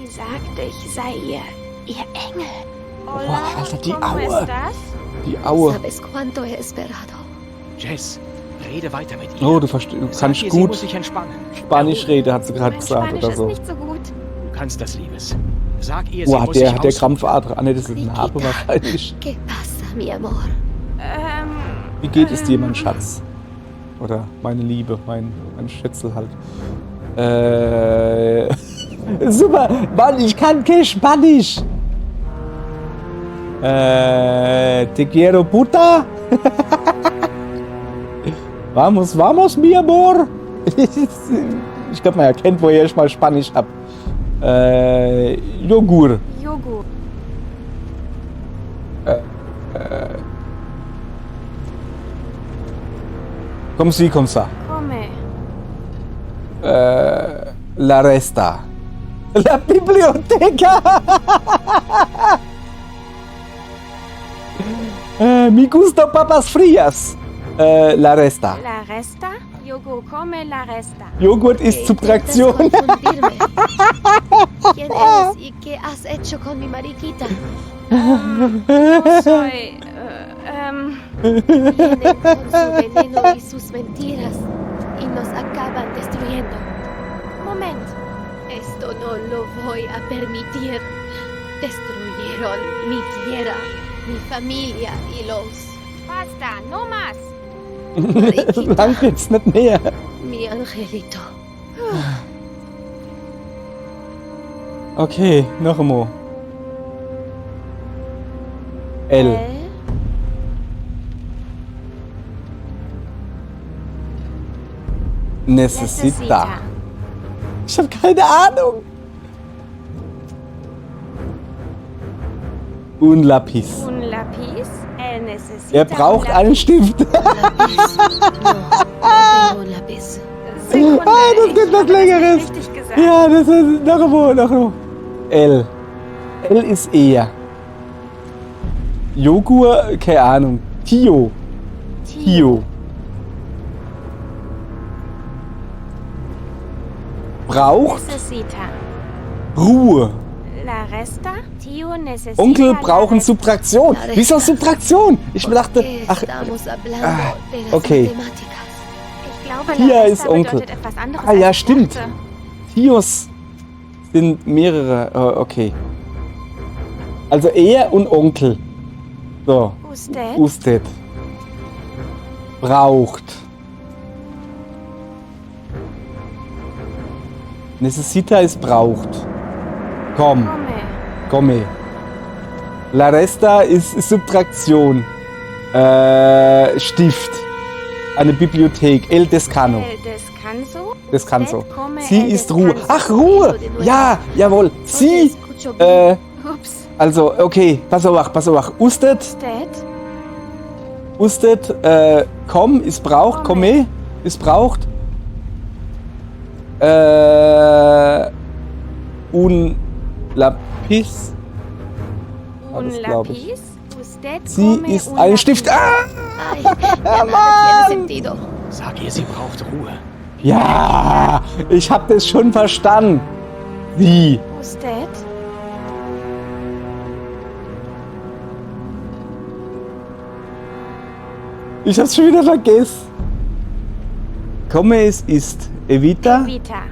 Sie sagte, ich sei ihr Engel. Boah, Alter, die ¿Cómo Aue. estás? Die Aue. Sabes cuánto he esperado. Jess, rede weiter mit ihr. Oh, du Sag kannst ihr, sie muss gut sich entspannen. Spanisch reden, hat sie gerade Mein gesagt Spanisch oder ist so. nicht so gut. Du kannst das, Liebes. Sag ihr, sie Boah, muss sich hat der ausruhen. Krampfader. Ah, ne, das ist ein Narbe wahrscheinlich. ¿Qué pasa, mi amor? Wie geht es dir, mein Schatz? Oder meine Liebe, mein Schätzel halt. Super, Mann, ich kann kein Spanisch. Te quiero puta. Vamos, vamos, mi amor. Ich glaube, man erkennt, woher ich mal Spanisch hab. Joghurt. Joghurt. Comme si, comme ça. Come. La resta. La biblioteca. Mi gusta papas frías. La resta. La resta? Yogur come la resta. Joghurt ist Subtraktion. Intentas confundirme. ¿Quién eres y qué has hecho con mi mariquita? Yo soy... Vienen con su veneno y sus mentiras y nos acaban destruyendo. Moment. Esto no lo voy a permitir. Destruyeron mi tierra, mi familia y los... Basta, no más. Mariquita, Lang jetzt nicht mehr. mi angelito. Okay, noch einmal. L. Necesita. Ich habe keine Ahnung. Un Lapis. Un lápiz. Él necesita Er braucht un einen Stift. Lápiz. No, no tengo un lápiz. Sekunde, Ah, das gibt ich was habe Längeres. das richtig gesagt. Ja, das ist noch einmal, noch einmal. L. L ist er. Joghurt, keine Ahnung. Tio. Tio. Braucht Necesita. Ruhe. La resta. Tio necesita. Onkel la brauchen resta. Subtraktion. Ja, Wieso Subtraktion? Ich dachte, ach, Estamos hablando ah, de las okay. matemáticas. Ich glaube, Hier la ist resta Onkel. bedeutet etwas anderes, Ah, ja, als ich stimmt. dachte. Tios sind mehrere. Okay. Also er und Onkel. So. Usted. Usted. Braucht. Necesita ist braucht. Komm, Come. komme. La resta ist Subtraktion. Stift. Eine Bibliothek. El Descano. El descanso. Descanso. Usted come Sie el ist Ruhe. descanso. Ach, Ruhe! Ja, jawohl. No te Sie. escucho bien. Ups. Also, okay. Pass auf. Usted. Usted. Komm ist braucht. Komme. Komme ist braucht. Un Lapis. War Un das, glaub ich. lápiz. Usted Sie come ist un ein lápiz. Stift. Ah! Ay, ya nada tiene sentido. Sag ihr, sie braucht Ruhe. Ja, ich hab das schon verstanden. Sie. Usted. Ich hab's schon wieder vergessen. Komme ist Evita. Vita.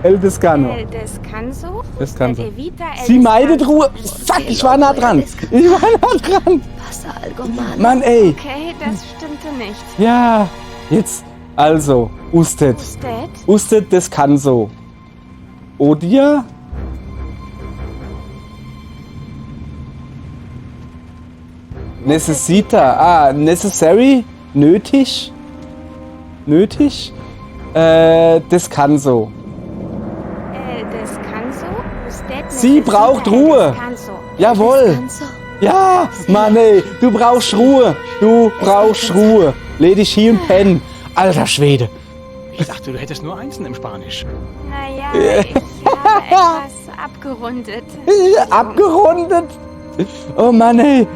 El Descano. El descanso. Descanso. Usted evita el Sie meidet descanso. Ruhe. Fuck, ich war nah dran. Ich war nah dran. Pasa algo mal. Mann, ey. Okay, das stimmte nicht. Ja, jetzt. Also, Usted. Usted. Usted Descanso. Odia. Necesita. Ah, necessary. Nötig. Nötig. Descanso. El descanso. Usted Sie necesita braucht el Ruhe. descanso. Jawohl. Descanso. Ja, Mann, ey. Du brauchst Ruhe. Du brauchst Ruhe. Ledig hier und pennen. Alter Schwede. Ich dachte, du hättest nur Einsen im Spanisch. Naja, ich habe etwas abgerundet. Abgerundet. Oh Mann, ey.